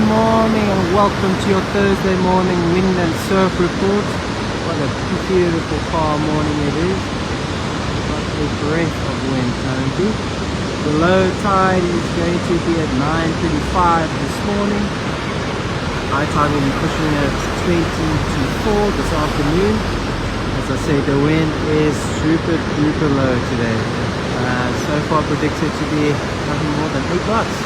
morning and welcome to your Thursday morning wind and surf report. What a beautiful calm morning it is. What a breath of wind currently. The low tide is going to be at 9:35 this morning. High tide will be pushing at 20 to 4 this afternoon. As I say, the wind is super duper low today. So far predicted to be nothing more than 8 knots.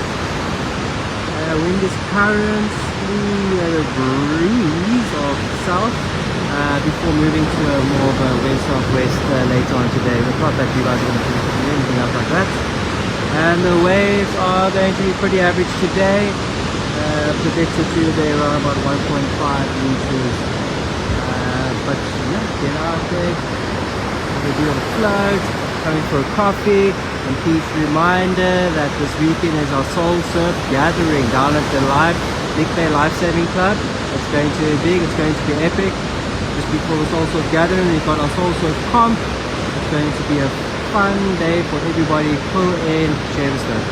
Wind is currently at a breeze of south before moving to a more of a west-southwest later on today. But not that you guys are going to do anything else like that. And the waves are going to be pretty average today. Predicted to be around about 1.5 meters. But yeah, get out there, have a bit of a float, coming for a coffee. And please reminder that this weekend is our Soul Surf gathering down at the Big Bay Lifesaving Club. It's going to be big, it's going to be epic. Just before the Soul Surf gathering, we've got our Soul Surf comp. It's going to be a fun day for everybody. Pull in, share the stuff.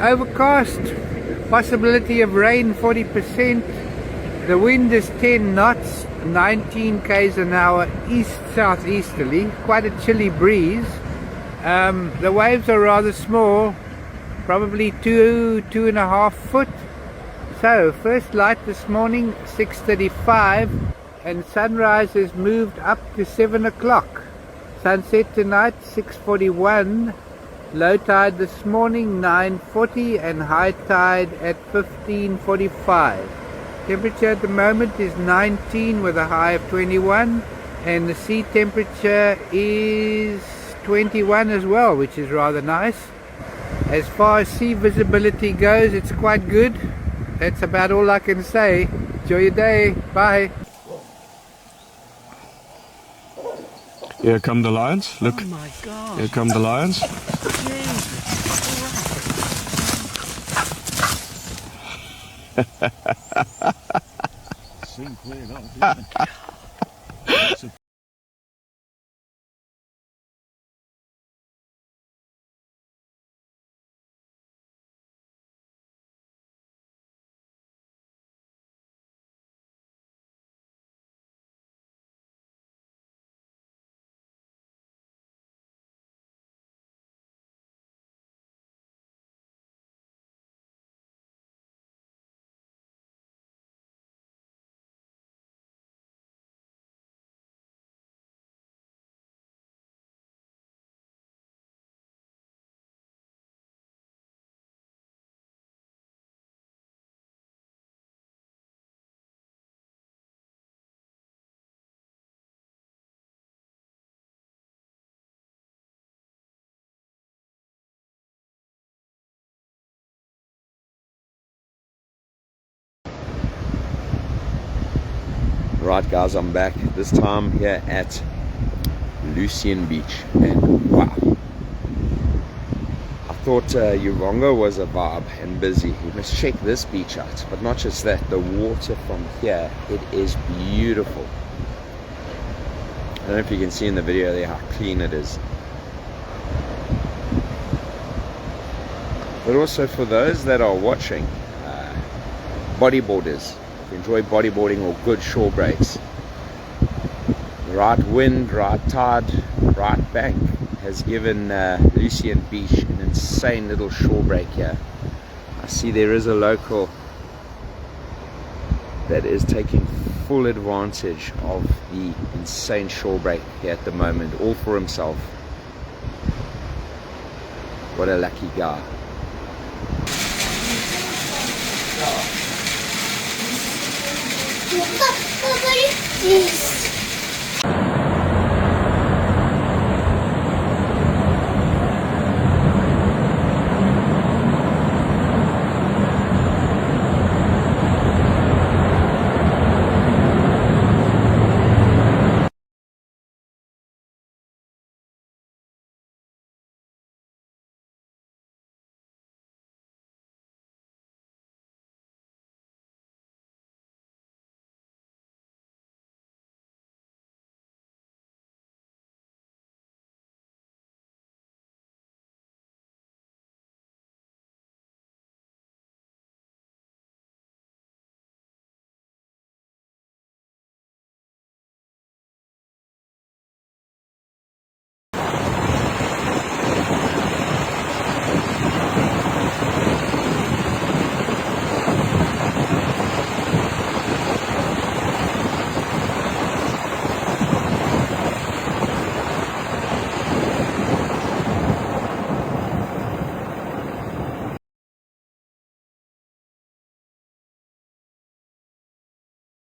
Overcast, possibility of rain 40%. The wind is 10 knots, 19 k's an hour, east-southeasterly, quite a chilly breeze. The waves are rather small, probably 2.5 foot. So first light this morning 6:35 and sunrise has moved up to 7 o'clock. Sunset tonight 6:41. Low tide this morning 9:40 and high tide at 15:45. Temperature at the moment is 19 with a high of 21 and the sea temperature is 21 as well, which is rather nice. As far as sea visibility goes, it's quite good. That's about all I can say. Enjoy your day. Bye. Here come the lions. Look. Oh my God. Here come the lions. Sing clear enough. Right guys, I'm back, this time here at Lucien Beach, and wow, I thought Urongo was a vibe and busy. You must check this beach out, but not just that, the water from here, it is beautiful. I don't know if you can see in the video there how clean it is. But also for those that are watching, bodyboarders, enjoy bodyboarding or good shore breaks, right wind, right tide, right bank has given Lucien Beach an insane little shore break here. I see there is a local that is taking full advantage of the insane shore break here at the moment, all for himself. What a lucky guy. What is this?